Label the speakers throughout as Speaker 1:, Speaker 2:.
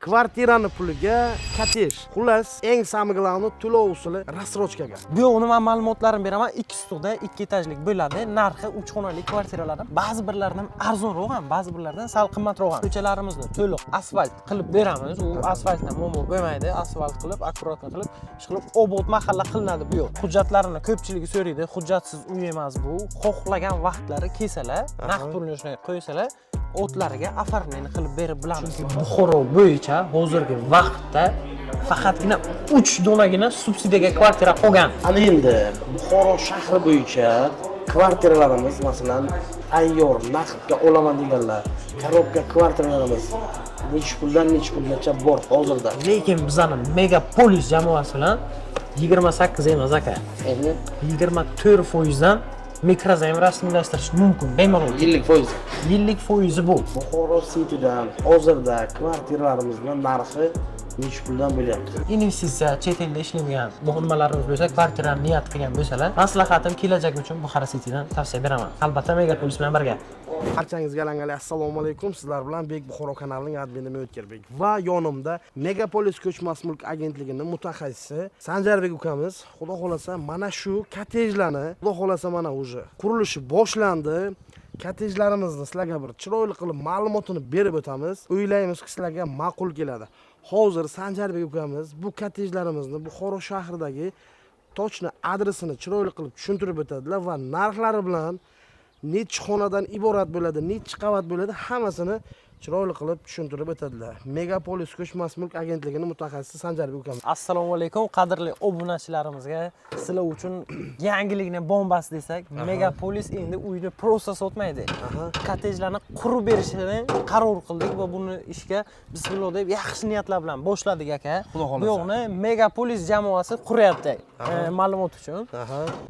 Speaker 1: Kvartirani puliga kotej. Xullas, eng samig'lani to'lov usuli rassrochkaga.
Speaker 2: Bu yo'g'ini men ma'lumotlarimni beraman. 2 stulda 2 etajlik bo'ladi. Narxi 3 xonali kvartiralardan ba'zi birlaridan arzonroq ham, ba'zi birlaridan sal qimmatroq ham. Ko'chalarimizni to'liq asfalt qilib beramiz. U asfaltdan muammo bo'lmaydi. Asfalt qilib, akkuratni qilib, ishqilib obod mahalla qilinadi bu yo'q. Hujjatlarini ko'pchiligi so'raydi. Hujjatsiz uy emas bu. Xohlagan vaqtlari kelsalar, naqd pulni shunday qo'ysalar, o'tlariga oformleni qilib berib bilamiz. Buxoro bo'yicha hozirgi vaqtda faqatgina 3 donagina subsidiyaga kvartira qolgan.
Speaker 1: Ana endi Buxoro shahri bo'yicha kvartiralarimiz, masalan, ayyor naqdga olaman deganlar, korobka kvartiralarimiz necha puldan necha pulgacha bor hozirda.
Speaker 2: Lekin bizning megapolis jamoasi bilan 28 emas aka. 24% dan mikrozayim rasmiylashtirish mumkin bemalol.
Speaker 1: Yillik foiz.
Speaker 2: Yillik foizi bu.
Speaker 1: Buxoro City'dan hozirda kvartiralarimizni narxi necha puldan bo'lyapti?
Speaker 2: Investitsiya, chet elda ishlaydigan nimalarimiz bo'lsa, kvartirani niyat qilgan bo'lsalar, maslahatim kelajak uchun Buxoro City'dan tavsiya beraman. Albatta megapolis bilan birga.
Speaker 1: Barchangizga alangali assalomu alaykum. Sizlar bilan Bek Buxoro kanalining admini O'tkirbek va yonimda Megapolis ko'chmas mulk agentligining mutaxassisi Sanjarbek ukamiz. Xudo xolasa mana shu kotejlarni, xudo xolasa mana o'zi qurilishi boshlandi. Kotejlarimizni sizlarga bir chiroyli qilib ma'lumotini berib o'tamiz. O'ylaymizki, sizlarga ma'qul keladi. Hozir Sanjarbek ukamiz bu kotejlarimizni Buxoro shahridagi tochni adresini chiroyli qilib tushuntirib o'tadilar va narxlari bilan necha xonadan iborat bo'ladi, necha qavat bo'ladi, hammasini chiroyli qilib tushuntirib o'tadilar. Megapolis ko'chmas mulk agentligining mutaxassisi Sanjarbek ukamiz.
Speaker 2: Assalomu alaykum qadrli obunachilarimizga. Sizlar uchun yangilikni bombasi desak, Megapolis endi uyni prosta sotmaydi. Kotejlarni qurib berishini qaror qildik va buni ishga bismillah deb yaxshi niyatlar bilan boshladik aka. Bu yo'g'ini Megapolis jamoasi quryapti. Ma'lumot uchun.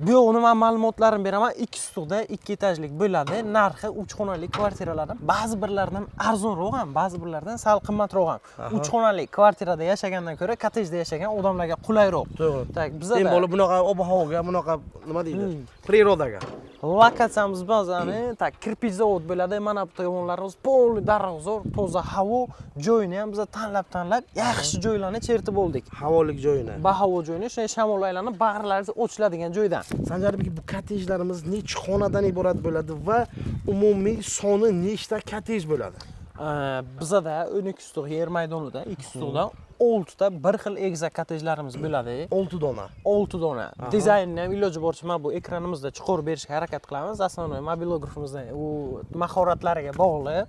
Speaker 2: Bu yo'g'ini men ma'lumotlarimni beraman. 2 stulda 2 etajlik bo'ladi. Narxi 3 xonali kvartiralardan ba'zi birlaridan arzonroq ham, ba'zi birlaridan sal qimmatroq ham. 3 xonali kvartirada yashagandan ko'ra kotejda yashagan odamlarga qulayroq.
Speaker 1: To'g'ri.
Speaker 2: Tak, bizda
Speaker 1: Sen bo'lib bunaqa ob-havoga, bunaqa nima deydi? Prirodaga.
Speaker 2: Lokatsiyamiz ba'zani tak kirpich zavod bo'ladi. Mana bu tomonlarimiz polni darg'azor, toza havo, joyini ham biz tanlab yaxshi joylarni chertib oldik.
Speaker 1: Havolik joyini.
Speaker 2: Bahavo joyini, shunday shamol aylanib bag'rlaringiz ochiladigan joydan.
Speaker 1: Sanjarbek, bu kotejlarimiz necha xonadan iborat bo'ladi va umumiy soni nechta kotej bo'ladi?
Speaker 2: Bizada 12 stul yer maydonida 2 stuldan 6 ta bir xil egizak kotejlarimiz bo'ladi.
Speaker 1: 6 dona.
Speaker 2: 6 dona. Dizaynni ham iloji boricha mana bu ekranimizda chiqarib berishga harakat qilamiz. Asosiy mobilografimizning u mahoratlariga bog'liq.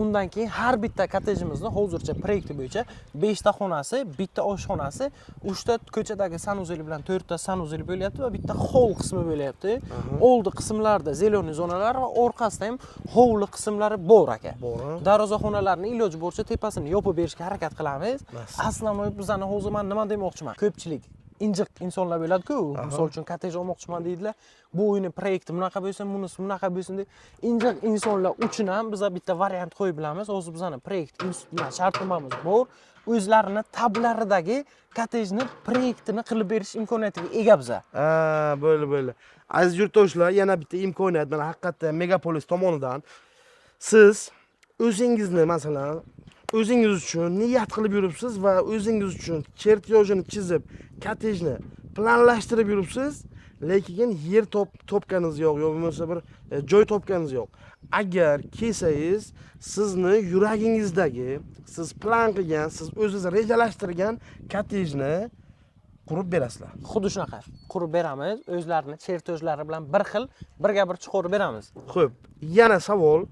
Speaker 2: Undan keyin har bitta kotejimizni hozircha proyekti bo'yicha 5 ta xonasi, bitta oshxonasi, 3 ta ko'chadagi sanuzeli bilan 4 ta sanuzeli bo'lyapti va bitta hol qismi bo'lyapti. Oldi qismlarda zeleniy zonalar va orqasida ham hovli qismlari bor aka. Darvozaxonalarni iloji boricha tepasini yopib berishga harakat qilamiz. Aslan bizani hozir men nima demoqchiman? Ko'pchilik injiq insonlar bo'ladi-ku, misol uchun kotej olmoqchiman deydilar. Bu uyni proyekti bunaqa bo'lsin, bunisi bunaqa bo'lsin deb injiq insonlar uchun ham biz bitta variant qo'yib bilamiz. Hozir bizani proyekt institutidan shartnomamiz bor. O'zlarini tablaridagi kotejni proyektini qilib berish imkoniyatiga ega biza.
Speaker 1: Bo'ldi. Aziz yurtdoshlar, yana bitta imkoniyat mana haqiqatda Megapolis tomonidan siz o'zingizni masalan o'zingiz uchun niyat qilib yuribsiz va o'zingiz uchun chertyojini chizib, kotejni planlashtirib yuribsiz, lekin yer topganingiz yo'q, bo'lmasa bir joy topganingiz yo'q. Agar kelsangiz, sizni yuragingizdagi, siz plan qilgan, siz o'zingiz rejalashtirgan kotejni qurib berasizlar.
Speaker 2: Xuddi shunaqa qurib beramiz. O'zlarining chertyojlari bilan bir xil birga bir chiqarib beramiz.
Speaker 1: Xo'p, yana savol.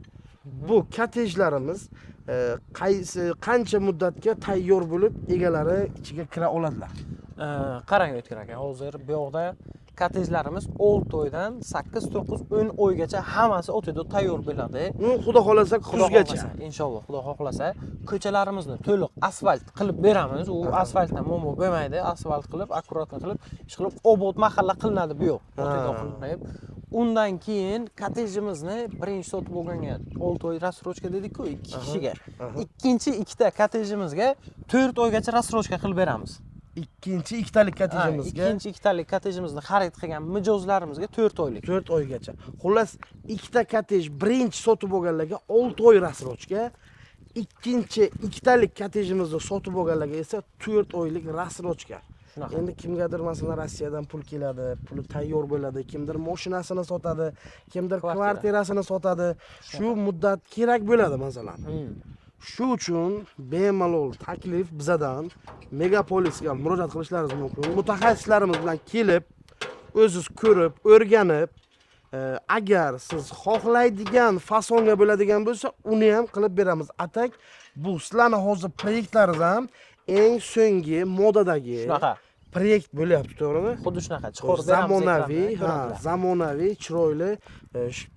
Speaker 1: Bu kotejlarimiz qancha muddatga tayyor bo'lib egalari ichiga kira oladilar?
Speaker 2: Qarang O'tkir aka, hozir bu yoqda kotejlarimiz 6 oydan 8, 9, 10 oygacha hammasi o'tida tayyor bo'ladi.
Speaker 1: Xudo xolasa kuzgacha.
Speaker 2: Inshaalloh, Xudo xohlasa ko'chalarimizni to'liq asfalt qilib beramiz. U asfaltdan muammo bo'lmaydi. Asfalt qilib, akkuratni qilib, ishqilib obod mahalla qilinadi bu yoq. O'tida qilinib. Undan keyin kotejimizni birinchi sotib olganga 6 oy rassrochka dedik-ku 2 kishiga. Ikkinchi ikkita kotejimizga 4 oygacha rassrochka qilib beramiz.
Speaker 1: Ikkinchi ikkitalik kotejimizga,
Speaker 2: ikkinchi ikkitalik kotejimizni xarid qilgan mijozlarimizga 4 oylik.
Speaker 1: 4 oygacha. Xullas, ikkita kotej birinchi sotib olganlarga 6 oy rassrochka, ikkinchi ikkitalik kottejimizni sotib olganlarga esa 4 oylik rassrochka.
Speaker 2: Shunaqa.
Speaker 1: Endi kimgadir masalan Rossiyadan pul keladi, puli tayyor bo'ladi, kimdir mashinasini sotadi, kimdir kvartirasini sotadi. Shu muddat kerak bo'ladi masalan. Shu uchun bemalol taklif bizadan Megapolisga murojaat qilishlaringiz mumkin. Mutaxassislarimiz bilan kelib, o'zingiz ko'rib, o'rganib, agar siz xohlaydigan fasonga bo'ladigan bo'lsa, uni ham qilib beramiz. Atak bu sizlarning hozir proyektlaringiz ham eng so'nggi modadagi
Speaker 2: Shunaqa.
Speaker 1: proyekt bo'lyapti, to'g'rimi?
Speaker 2: Xuddi shunaqa. Chiqarib beramiz.
Speaker 1: Zamonaviy, zamonaviy, chiroyli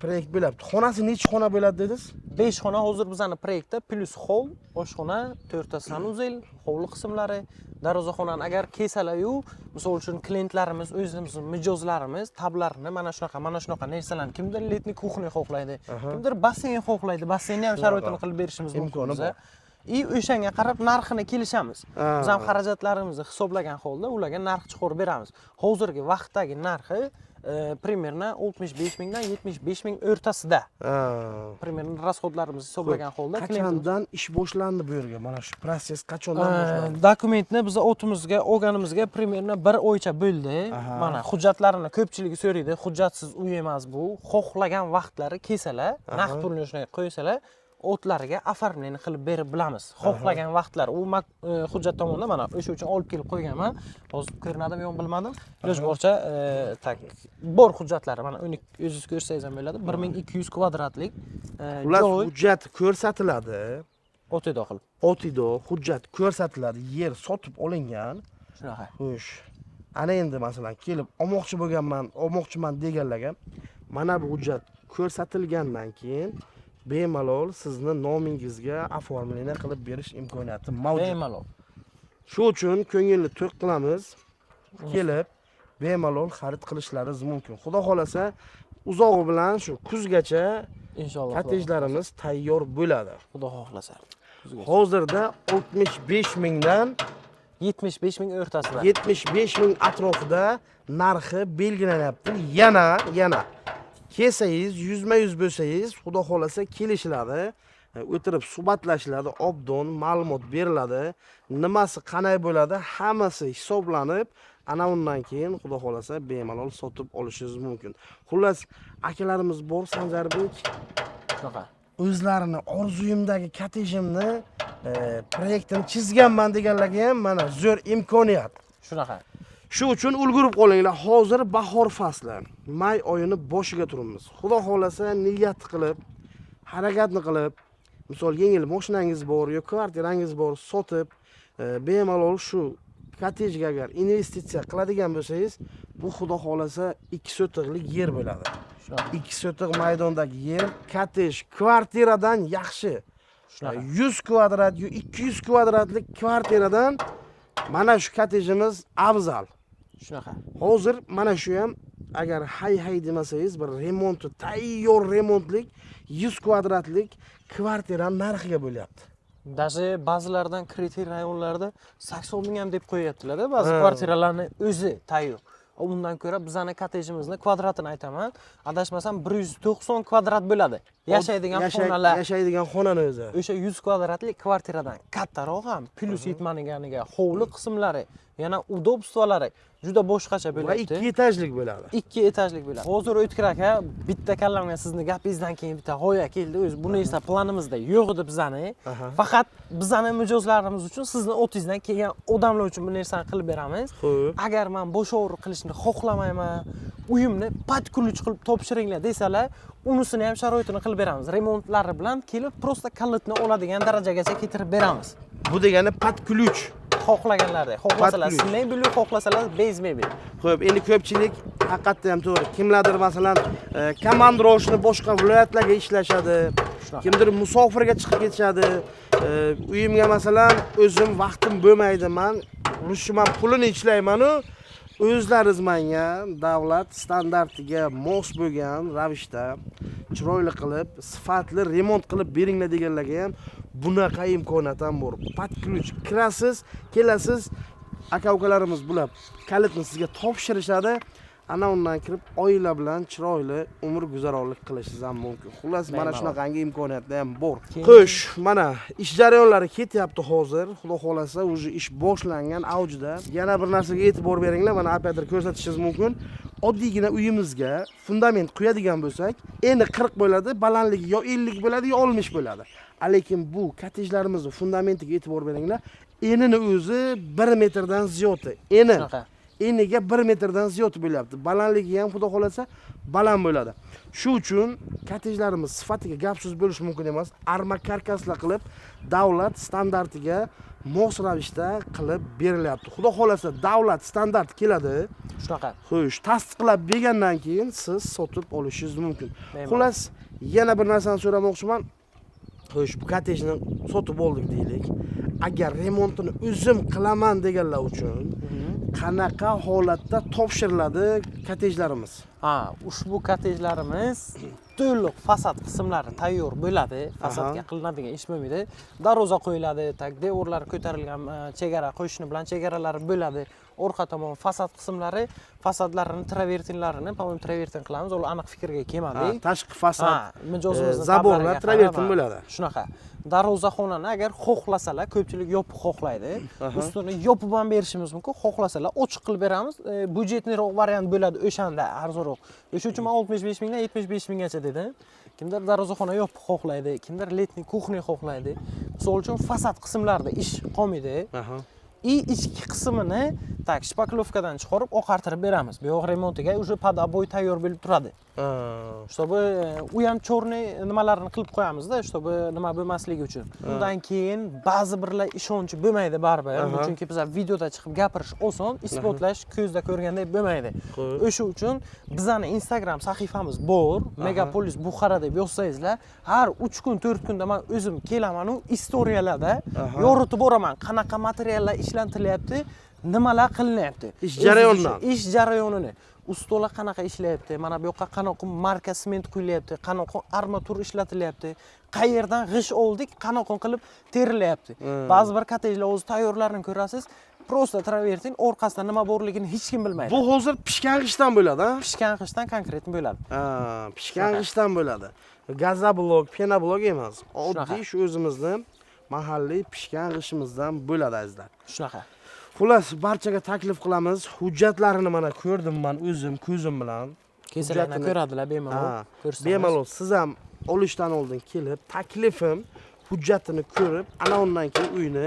Speaker 1: proyekt bo'lyapti. Xonasi necha xona bo'ladi dedingiz?
Speaker 2: 5 xona hozir bizning proyektda plus hol, oshxona, 4 ta sanuzel, hovli qismlari, darvozaxonani agar kelsalar-yu, misol uchun klientlarimiz, o'zimizning mijozlarimiz tablarni mana shunaqa narsalarni kimdir letni kuxnya xohlaydi, kimdir basseyn xohlaydi, basseynni ham sharoitini qilib berishimiz mumkin biza. O'shanga qarab narxini kelishamiz. Biz ham xarajatlarimizni hisoblagan holda ularga narx chiqarib beramiz. Hozirgi vaqtdagi narxi примерно 65 mingdan 75 ming o'rtasida. Примерно расходlarimizni hisoblagan holda
Speaker 1: qachondan ish boshlandi bu yerga? Mana shu proses qachondan boshlandi?
Speaker 2: Dokumentni biz o'timizga olganimizga примерно 1 oycha bo'ldi. Mana hujjatlarini ko'pchiligi so'raydi. Hujjatsiz uy emas bu. Xohlagan vaqtlari kelsalar, naqd pulni shunday qo'ysalar, o'tlariga oformleni qilib berib bilamiz. Xohlagan vaqtlar u hujjat tomonda mana o'sha uchun olib kelib qo'yganman. Hozir ko'rinadimi yo'q bilmadim. Iloji boricha tak bor hujjatlari mana uni o'zingiz ko'rsangiz ham bo'ladi. 1200 kvadratlik
Speaker 1: ular hujjat ko'rsatiladi.
Speaker 2: Otido qilib.
Speaker 1: Otido hujjat ko'rsatiladi, yer sotib olingan.
Speaker 2: Shunaqa.
Speaker 1: Xo'sh. Ana endi masalan kelib olmoqchiman deganlarga mana bu hujjat ko'rsatilgandan keyin bemalol sizni nomingizga oformleni qilib berish imkoniyati mavjud.
Speaker 2: Bemalol.
Speaker 1: Shu uchun ko'ngilni to'q qilamiz. Kelib bemalol xarid qilishlaringiz mumkin. Xudo xolasa uzog'i bilan shu kuzgacha
Speaker 2: Inshaalloh
Speaker 1: kottejlarimiz tayyor bo'ladi.
Speaker 2: Xudo xohlasa.
Speaker 1: Hozirda 65 mingdan
Speaker 2: 75 ming o'rtasida.
Speaker 1: 75 ming atrofida narxi belgilanyapti. Yana kelsangiz, yuzma-yuz bo'lsangiz, xudo xolasa kelishiladi, o'tirib suhbatlashiladi, obdon ma'lumot beriladi, nimasi qanday bo'ladi, hammasi hisoblanib, ana undan keyin xudo xolasa bemalol sotib olishingiz mumkin. Xullas, akalarimiz bor Sanjarbek.
Speaker 2: Shunaqa.
Speaker 1: O'zlarini orzuyimdagi kottejimni proyektini chizganman deganlarga ham mana zo'r imkoniyat.
Speaker 2: Shunaqa.
Speaker 1: Shu uchun ulgurib qolinglar. Hozir bahor fasli. May oyini boshiga turibmiz. Xudo xolasa niyat qilib, harakatni qilib, misol yengil mashinangiz bor yoki kvartirangiz bor, sotib, bemalol shu kottejga agar investitsiya qiladigan bo'lsangiz, bu xudo xolasa 2 sotiqlik yer bo'ladi. 2 sotiq maydondagi yer kottej kvartiradan yaxshi. 100 kvadrat yo 200 kvadratlik kvartiradan mana shu kottejimiz afzal.
Speaker 2: Shunaqa.
Speaker 1: Hozir mana shu ham agar hay demasangiz bir remonti, tayyor remontlik 100 kvadratlik kvartira narxiga bo'lyapti.
Speaker 2: Даже ba'zilardan kredit rayonlarda 80 ming ham deb qo'yayaptilar-da, ba'zi kvartiralarni o'zi tayyor. Undan ko'ra bizning kottejimizni kvadratini aytaman, adashmasam 190 kvadrat bo'ladi. Yashaydigan xonalar.
Speaker 1: Yashaydigan xonani o'zi.
Speaker 2: O'sha 100 kvadratlik kvartiradan kattaroq ham plus yetmaganiga hovli qismlari, yana udobstvolari juda boshqacha bo'lyapti.
Speaker 1: Va 2 etajlik bo'ladi.
Speaker 2: 2 etajlik bo'ladi. Hozir O'tkir aka bitta kallamga sizni gapingizdan keyin bitta g'oya keldi. O'zi buni esa planimizda yo'q edi bizani. Faqat bizning mijozlarimiz uchun sizni o'tingizdan kelgan odamlar uchun bu narsani qilib beramiz. Agar men bosh og'riq qilishni xohlamayman, uyimni pat-kulch qilib topshiringlar desalar, unisini ham sharoitini qilib beramiz. Remontlari bilan kelib prosta kalitni oladigan darajagacha keltirib beramiz.
Speaker 1: Bu degani pat-kulch.
Speaker 2: Xohlaganlarda, xohlasalar mebel, xohlasalar bez mebel.
Speaker 1: Xo'p, endi ko'pchilik haqiqatda ham to'g'ri. Kimlardir masalan komandirovishni boshqa viloyatlarga ishlashadi. Kimdir musofirga chiqib ketishadi. Uyimga masalan o'zim vaqtim bo'lmaydi, men rushiman pulini ishlayman-u, o'zlaringiz menga davlat standartiga mos bo'lgan ravishda chiroyli qilib, sifatli remont qilib beringlar deganlarga ham bunaqa imkoniyat ham bor. Pat-kulch kirasiz, kelasiz, aka-ukalarimiz bular kalitni sizga topshirishadi. ana undan kirib oila bilan chiroyli umr guzaronlik qilishingiz ham mumkin. Xullas, mana shunaqangi imkoniyatlar ham bor. Xo'sh, mana ish jarayonlari ketyapti hozir. Xudo xolasa, уже ish boshlangan avjida. Yana bir narsaga e'tibor beringlar. Mana operator ko'rsatishingiz mumkin. Oddiygina uyimizga fundament quyadigan bo'lsak, eni 40 bo'ladi, balandligi yo 50 bo'ladi, yo 60 bo'ladi. Lekin bu kottejlarimizning fundamentiga e'tibor beringlar. Enini o'zi 1 metrdan ziyodi. Eniga 1 metrdan ziyod bo'lyapti. Balandligi ham xudo xolasa baland bo'ladi. Shu uchun kottejlarimiz sifatiga gap so'z bo'lishi mumkin emas. Arma karkaslar qilib, davlat standartiga mos ravishda qilib berilyapti. Xudo xolasa davlat standart keladi.
Speaker 2: Shunaqa.
Speaker 1: Xo'sh, tasdiqlab bergandan keyin siz sotib olishingiz mumkin. Xullas, yana bir narsani so'ramoqchiman. Xo'sh, bu kottejni sotib oldik deylik. Agar remontini o'zim qilaman deganlar uchun qanaqa holatda topshiriladi kottejlarimiz?
Speaker 2: Ushbu kottejlarimiz to'liq fasad qismlari tayyor bo'ladi. Fasadga qilinadigan ish bo'lmaydi. Daroza qo'yiladi, devorlar ko'tarilgan, chegara qo'yishni bilan chegaralari bo'ladi. Orqa tomon fasad qismlari, fasadlarini, travertinlarini, po-mo'yim travertin qilamiz. Ular aniq fikrga kelmadik.
Speaker 1: Tashqi fasad,
Speaker 2: mijozimizning
Speaker 1: zaborlar travertin bo'ladi.
Speaker 2: Shunaqa. Darvozaxonani agar xohlasalar, ko'pchilik yopiq xohlaydi. Ustini yopib ham berishimiz mumkin. Xohlasalar ochiq qilib beramiz. Budjetliroq variant bo'ladi o'shanda, arzonroq. O'sha uchun men 65 mingdan 75 minggacha dedim. Kimdir darvozaxona yopiq xohlaydi, kimdir letniy kuxnya xohlaydi. Misol uchun fasad qismlarida ish qolmaydi. Ichki qismini shpaklovkadan chiqarib oqartirib beramiz. Bu yoq remontiga уже под обой tayyor bo'lib turadi. Чтобы u ham chorniy nimalarni qilib qo'yamiz-da, чтобы nima bo'lmasligi uchun. Undan keyin ba'zi birlar ishonchi bo'lmaydi baribir. Chunki biz videoda chiqib gapirish oson, isbotlash ko'zda ko'rgandek bo'lmaydi. O'sha uchun bizning Instagram sahifamiz bor. Megapolis Buxara deb yozsangizlar, har 3 kun, 4 kunda men o'zim kelaman u istoriyalarda yoritib boraman. Qanaqa materiallar ishlantirilyapti, nimalar qilinyapti. Ish jarayonini. Ustolar qanaqa ishlayapti, mana bu yoqqa qanaqa marka sement quyilyapti, qanaqa armatur ishlatilyapti, qayerdan g'ish oldik, qanaqa qilib terilyapti. Ba'zi bir kottejlar o'zi tayyorlarini ko'rasiz, prosta travertin orqasida nima borligini hech kim bilmaydi.
Speaker 1: Bu hozir pishgan g'ishdan bo'ladi, ha?
Speaker 2: Pishgan g'ishdan konkret bo'ladi.
Speaker 1: Pishgan g'ishdan bo'ladi. Gazoblok, penablok emas. Oddiy shu o'zimizning mahalliy pishgan g'ishimizdan bo'ladi azizlar.
Speaker 2: Shunaqa.
Speaker 1: Xullas, barchaga taklif qilamiz. Hujjatlarini mana ko'rdim men o'zim ko'zim bilan.
Speaker 2: Kelsalar ko'radilar bemalol.
Speaker 1: Bemalol siz ham olishdan oldin kelib, taklifim hujjatini ko'rib, ana undan keyin uyni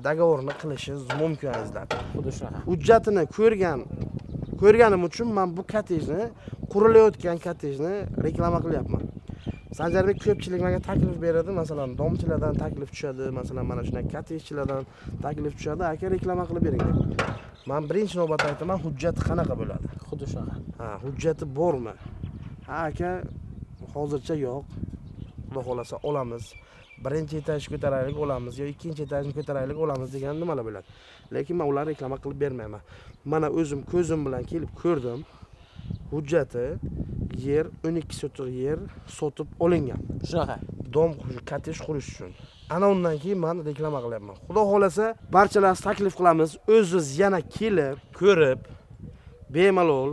Speaker 1: dogovorni qilishingiz mumkin azizlar.
Speaker 2: Xuddi shunaqa.
Speaker 1: Hujjatini ko'rganim uchun men bu kottejni, qurilayotgan kottejni reklama qilyapman. Sanjarbek ko'pchilik menga taklif beradi, masalan, domchilardan taklif tushadi, masalan, mana shunday kottejchilardan taklif tushadi, aka reklama qilib bering deb. Men birinchi navbatda aytaman, hujjati qanaqa bo'ladi?
Speaker 2: Xuddi shunaqa.
Speaker 1: Hujjati bormi? Aka, hozircha yo'q. Xudo xolasa olamiz. Birinchi etajni ko'taraylik olamiz, yo ikkinchi etajni ko'taraylik olamiz degan nimalar bo'ladi. Lekin men ular reklama qilib bermayman. Mana o'zim ko'zim bilan kelib ko'rdim. Hujjati yer 12 sotuq yer sotib olingan.
Speaker 2: Shunaqa.
Speaker 1: Dom kottej qurish uchun. Ana undan keyin men reklama qilyapman. Xudo xolasa barchalarga taklif qilamiz. O'zingiz yana kelib, ko'rib, bemalol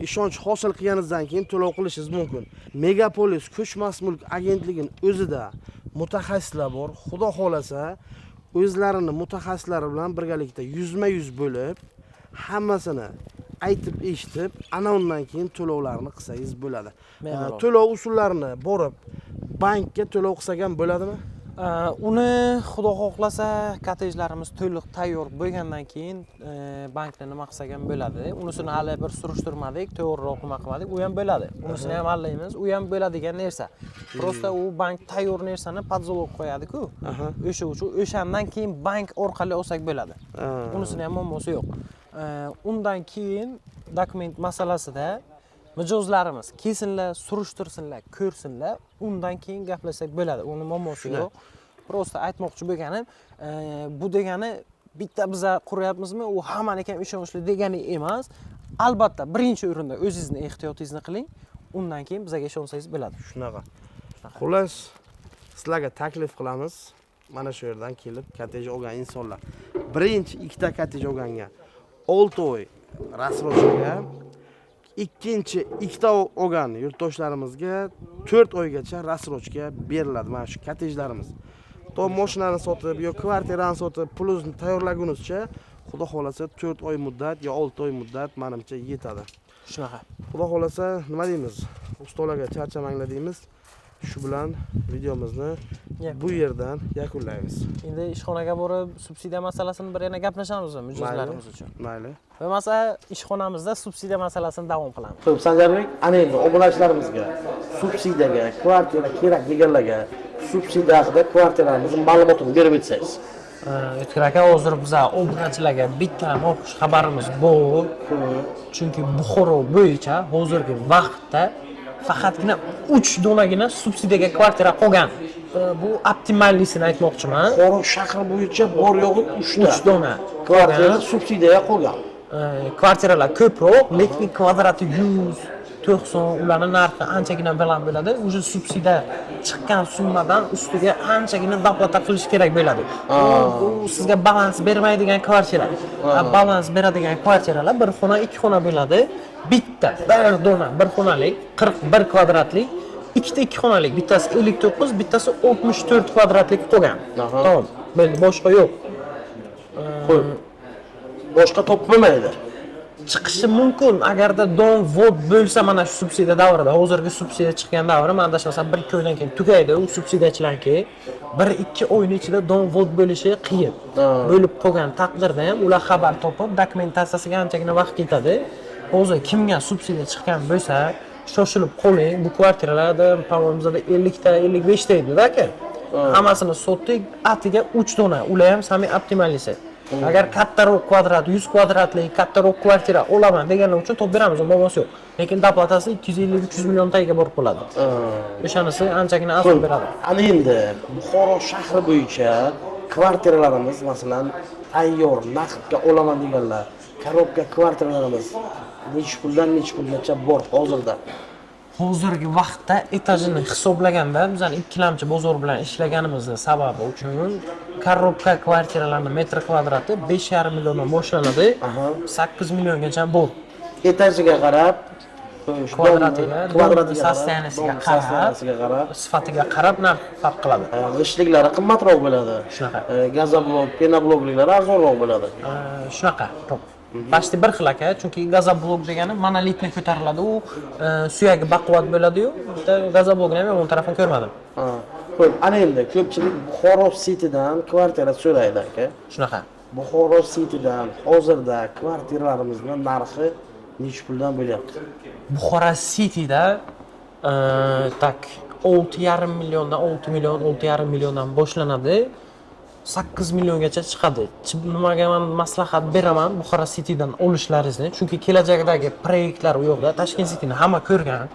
Speaker 1: ishonch hosil qilganingizdan keyin to'lov qilishingiz mumkin. Megapolis ko'chmas mulk agentligining o'zida mutaxassislar bor. Xudo xolasa o'zlarini mutaxassislari bilan birgalikda yuzma-yuz bo'lib, hammasini aytib eshitib, ana undan keyin to'lovlarni qilsangiz bo'ladi. To'lov usullarini borib bankka to'lov qilsak ham bo'ladimi?
Speaker 2: Uni xudo xohlasa kottejlarimiz to'liq tayyor bo'lgandan keyin bankda nima qilsak ham bo'ladi. Unisini hali bir surishtirmadik, to'g'riroq nima qilmadik, u ham bo'ladi. Unisini ham hallaymiz, u ham bo'ladigan narsa. Prosta u bank tayyor narsani podzolog qo'yadi-ku. O'sha uchun o'shandan keyin bank orqali olsak bo'ladi. Unisini ham muammosi yo'q. Undan keyin dokument masalasida mijozlarimiz kelsinlar, surishtirsinlar, ko'rsinlar, undan keyin gaplashsak bo'ladi. Uni muammosi yo'q. Prosta aytmoqchi bo'lganim, bu degani bitta biz quryapmizmi, u hammaniga ham ishonchli degani emas. Albatta, birinchi o'rinda o'zingizning ehtiyotingizni qiling, undan keyin bizga ishonsangiz bo'ladi.
Speaker 1: Shunaqa. Xullas, sizlarga taklif qilamiz. Mana shu yerdan kelib kottej olgan insonlar. Birinchi ikkita kottej olganga 6 oy rassrochkaga ikkinchi ikkita olgan yurtdoshlarimizga 4 oygacha rassrochka beriladi mana shu kottejlarimiz. To mashinani sotib yo kvartirani sotib pulni tayyorlagunizcha xudo xolasa 4 oy muddat yo 6 oy muddat menimcha yetadi.
Speaker 2: Shunaqa.
Speaker 1: Xudo xolasa nima deymiz? Ustalarga charchamanglar deymiz. Shu bilan videomizni bu yerdan yakunlaymiz.
Speaker 2: Endi ishxonaga borib subsidiya masalasini bir yana gaplashamiz mijozlarimiz uchun.
Speaker 1: Mayli.
Speaker 2: Bo'lmasa ishxonamizda subsidiya masalasini davom qilamiz.
Speaker 1: Xo'p, Sanjarbek, ana endi obunachilarimizga subsidiyaga, kvartira kerak deganlarga subsidiya haqida kvartiramizni ma'lumotini berib o'tsangiz.
Speaker 2: O'tkir aka, hozir bizlar obunachilarga bitta mo'xush xabarimiz bor. Chunki Buxoro bo'yicha hozirgi vaqtda faqatgina 3 donagina subsidiyaga kvartira qolgan. Bu optimallisini aytmoqchiman.
Speaker 1: Buxoro shahri bo'yicha bor yo'g'i
Speaker 2: 3 dona
Speaker 1: kvartira subsidiyaga qolgan.
Speaker 2: Kvartiralar ko'proq, lekin kvadrati 190, ularning narxi anchagina baland bo'ladi. O'sha subsidiya chiqqan summadan ustiga anchagina doplata qilish kerak bo'ladi. Bu sizga balans bermaydigan kvartira. Balans beradigan kvartiralar bir xona, ikki xona bo'ladi. Bitta bir dona bir xonalik 41 kvadratlik, ikkita ikki xonalik, bittasi 59, bittasi 64 kvadratlik qolgan. Tamam. Bo'ldi, boshqa yo'q.
Speaker 1: Boshqa topilmaydi.
Speaker 2: Chiqishi mumkin agarda don vod bo'lsa mana shu subsidiya davrida, hozirgi subsidiya chiqqan davri, men adashmasam 1-2 oydan keyin tugaydi u subsidiyachilarki 1-2 oyning ichida don vod bo'lishi qiyin. Bo'lib qolgan taqdirda ham ular xabar topib dokumentatsiyasiga anchagina vaqt ketadi. Hozir kimga subsidiya chiqqan bo'lsa, shoshilib qoling. Bu kvartiralarda pamonimizda 50 ta, 55 ta edi-da aka. Hammasini sotdik, atiga 3 dona. Ular ham sami optimallisi. Agar kattaroq kvadrat, 100 kvadratlik kattaroq kvartira olaman deganlar uchun top beramiz, bo'lmasa yo'q. Lekin daplatasi 250-300 million tagiga borib qoladi. O'shanisi anchagina arzon beradi.
Speaker 1: Ana endi Buxoro shahri bo'yicha kvartiralarimiz, masalan, tayyor naqdga olaman deganlar, korobka kvartiralarimiz necha pulgacha bor hozirda?
Speaker 2: Hozirgi vaqtda etajini hisoblaganda bizning ikkilamchi bozor bilan ishlaganimizning sababi uchun korobka kvartiralarning metr kvadrati 5,5 milliondan boshlanadi, 8 milliongacha bor.
Speaker 1: Etajiga qarab,
Speaker 2: kvadratiga, sostaniyasiga qarab, sifatiga qarab narx farq qiladi.
Speaker 1: G'ishtliklari qimmatroq bo'ladi.
Speaker 2: Shunaqa.
Speaker 1: Gazoblok, penoblokliklari arzonroq bo'ladi.
Speaker 2: Shunaqa. Pasti bir xil aka, chunki gazoblok degani monolitni ko'tariladi, u suyagi baquvvat bo'ladi-yu, bitta gazoblokni ham yomon tarafini ko'rmadim.
Speaker 1: Xo'p, ana endi ko'pchilik Buxoro Citydan kvartira so'raydi aka.
Speaker 2: Shunaqa.
Speaker 1: Buxoro Citydan hozirda kvartiralarimizning narxi necha puldan bo'lyapti?
Speaker 2: Buxoro Cityda tak 6,5 milliondan 6 million, 6,5 milliondan boshlanadi. 8 milliongacha chiqadi. Nimaga men maslahat beraman Buxoro Citydan olishlaringizni, chunki kelajakdagi proyektlar u yoqda. Tashkent Cityni hamma ko'rgan.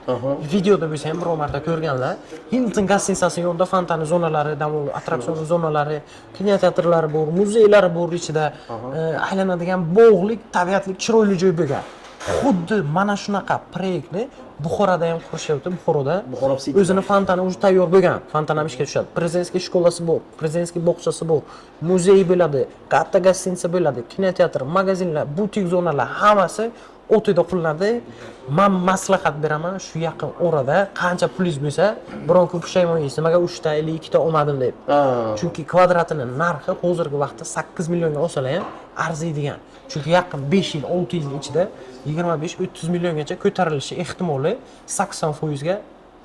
Speaker 2: Videoda bo'lsa ham biror marta ko'rganlar. Hilton gastitsasi yonida fontani zonalari, dam oluvchi attraksion zonalari, kinoteatrlari bor, muzeylar bor ichida, aylanadigan bog'lik, tabiatli, chiroyli joy bo'lgan. Xuddi mana shunaqa proyektni Buxoroda ham qurishyapti. Buxoroda o'zini fontani o'zi tayyor bo'lgan. Fontan ham ishga tushadi. Prezidentskiy shkolasi bor, prezidentskiy bog'chasi bor, muzey bo'ladi, katta gastitsa bo'ladi, kinoteatr, magazinlar, butik zonalar hammasi o'tida qilinadi. Men maslahat beraman, shu yaqin orada qancha pulingiz bo'lsa, biron kun pushaymonsiz, nimaga 3 ta, 52 ta olmadim deb. Chunki kvadratining narxi hozirgi vaqtda 8 millionga olsalar ham arziydigan. Chunki yaqin 5 yil, 6 yil ichida 25-30 milliongacha ko'tarilishi ehtimoli 80% ga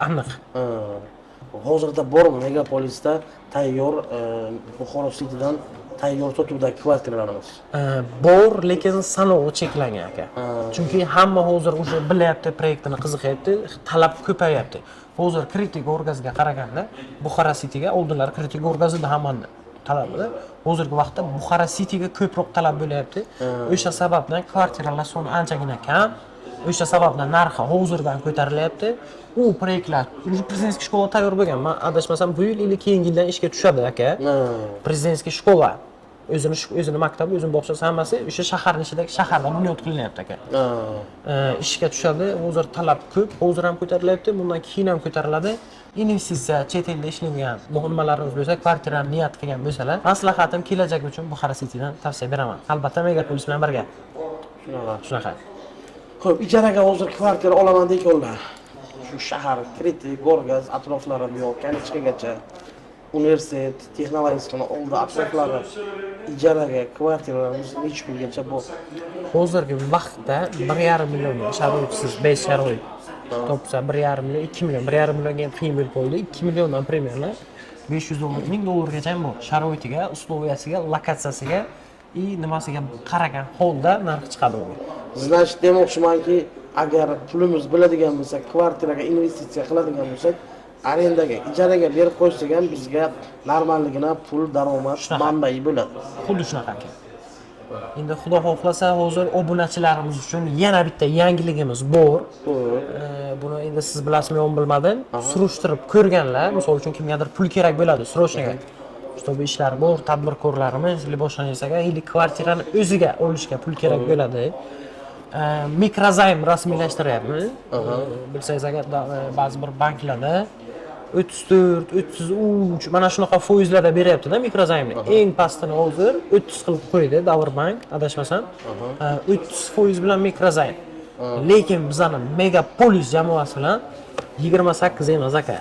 Speaker 2: aniq.
Speaker 1: Hozirda bormi megapolisda tayyor Buxoro Citydan tayyor sotuvdagi kvartiralarimiz?
Speaker 2: Bor, lekin sanovi cheklangan aka. Chunki hamma hozir o'sha bilyapti, proyektini qiziqyapti, talab ko'payapti. Hozir kritik o'rgazga qaraganda Buxoro Cityga oldinlar kritik o'rgazida hammani talabida. Hozirgi vaqtda Buxoro Cityga ko'proq talab bo'lyapti. O'sha sababdan kvartiralar soni anchagina kam. O'sha sababdan narxi hozirdan ko'tarilyapti. U proyektlar prezidentskiy shkola tayyor bo'lgan. Men adashmasam bu yil yoki keyingi yildan ishga tushadi aka. Prezidentskiy shkola o'zini maktabi, o'zini bog'chasi hammasi o'sha shaharning ichidagi shaharda bunyod qilinyapti aka. Ishga tushadi. Hozir talab ko'p, hozir ham ko'tarilyapti, bundan keyin ham ko'tariladi. Investitsiya, chet elda ishlangan muhimmalarimiz bo'lsa, kvartirani niyat qilgan bo'lsalar, maslahatim kelajak uchun Buxoro Citydan tavsiya beraman. Albatta megapolis bilan birga. Shunaqa.
Speaker 1: Xo'p, ijaraga hozir kvartira olaman deganlar. Shu shahar, Kritik, Gorgaz atroflarida yo'q, Kanichkagacha, universitet, texnologiyasini oldi atroflari ijaraga kvartiralarimiz necha pulgacha bor?
Speaker 2: Hozirgi vaqtda 1,5 million sharoitsiz 5 sharoit topsa 1,5 million, 2 million, 1,5 millionga ham qiyin bo'lib qoldi. 2 milliondan примерно 500 dollar, 1000 dollargacha ham bor. Sharoitiga, usloviyasiga, lokatsiyasiga nimasiga qaragan holda narxi chiqadi u.
Speaker 1: Значит, demoqchimanki, agar pulimiz bo'ladigan bo'lsa, kvartiraga investitsiya qiladigan bo'lsak, arendaga, ijaraga berib qo'ysak ham bizga normalligina pul daromad manbai bo'ladi.
Speaker 2: Xuddi shunaqa ekan. Endi Xudo xohlasa, hozir obunachilarimiz uchun yana bitta yangiligimiz bor. Buni endi siz bilasizmi yo'qmi bilmadim. Surishtirib ko'rganlar, misol uchun kimgadir pul kerak bo'ladi, srochniga. Shtobi ishlar bor, tadbirkorlarimiz boshlansaga, ili kvartirani o'ziga olishga pul kerak bo'ladi. Mikrozaym rasmiylashtiryapmiz. Bilsangiz agar ba'zi bir banklarda 34, 33 mana shunaqa foizlarda beryapti-da mikrozaymni. Eng pastini hozir 30 qilib qo'ydi Davrbank, adashmasam. 30% bilan mikrozaym. Lekin bizning Megapolis jamoasi bilan 28 emas aka.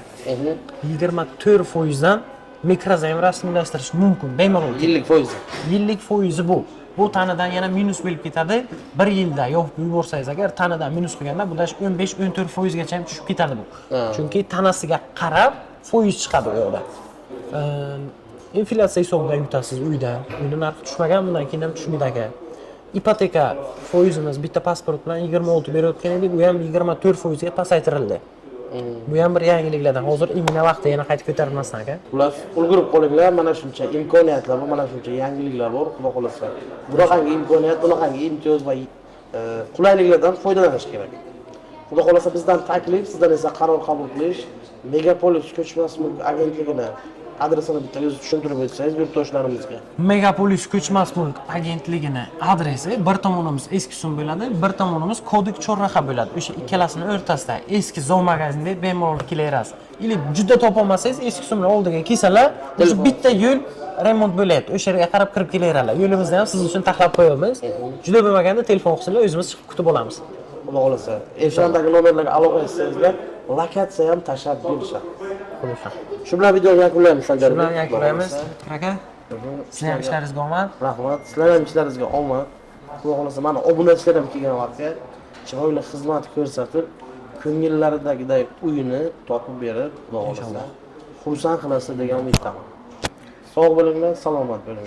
Speaker 2: 24% dan mikrozaym rasmiylashtirish mumkin, bemalol.
Speaker 1: Yillik foiz.
Speaker 2: Yillik foizi bu. Bu tanadan yana minus bo'lib ketadi. 1 yilda yopib yuborsangiz agar tanadan minus qilganda bu 15-14% gacha ham tushib ketadi bu. Chunki tanasiga qarab foiz chiqadi u yoqda. Inflyatsiya hisobidan yutasiz uyda. Uyning narxi tushmagan, bundan keyin ham tushmaydi aka. Ipoteka foizimiz bitta pasport bilan 26 berayotgan edik, u ham 24% ga pasaytirildi. Bu ham bir yangiliklardan. Hozir imina vaqtda yana qaytib ko'tarilmasdan aka.
Speaker 1: Ular ulgurib qolinglar, mana shuncha imkoniyatlar bor, mana shuncha yangiliklar bor, xudo xolasa. Bunaqangi imkoniyat, bunaqangi imtiyoz va qulayliklardan foydalanish kerak. Xudo xolasa bizdan taklif, sizdan esa qaror qabul qilish. Megapolis ko'chmas mulk agentligini adresini bitta o'zingiz tushuntirib o'tsangiz yurtdoshlarimizga.
Speaker 2: Megapolis ko'chmas mulk agentligini adresi bir tomonimiz eski sum bo'ladi, bir tomonimiz Kodik Chorraha bo'ladi. O'sha ikkalasini o'rtasida eski zoomagazin deb bemalol kelaverasiz. Ili juda topolmasangiz eski sumni oldiga kelsalar, o'sha bitta yo'l remont bo'layapti. O'sha yerga qarab kirib kelaveradilar. Yo'limizni ham siz uchun taxlab qo'yamiz. Juda bo'lmaganda telefon qilsanglar, o'zimiz chiqib kutib olamiz.
Speaker 1: Xudo xolasa. Ekrandagi nomerlarga aloqa qilsangizlar, lokatsiya ham tashab berishadi. Shu bilan videoni yakunlaymiz Sanjar.
Speaker 2: Shu bilan yakunlaymiz. Aka, sizlar ham ishlaringizga omad.
Speaker 1: Rahmat. Sizlar ham ishlaringizga omad. Xudo xolasa mana obunachilar ham kelgan vaqtga chiroyli xizmat ko'rsatib, ko'ngillaridagidek uyini topib berib, xudo xolasa xursand qilasiz degan umiddaman. Sog' bo'linglar, salomat bo'linglar.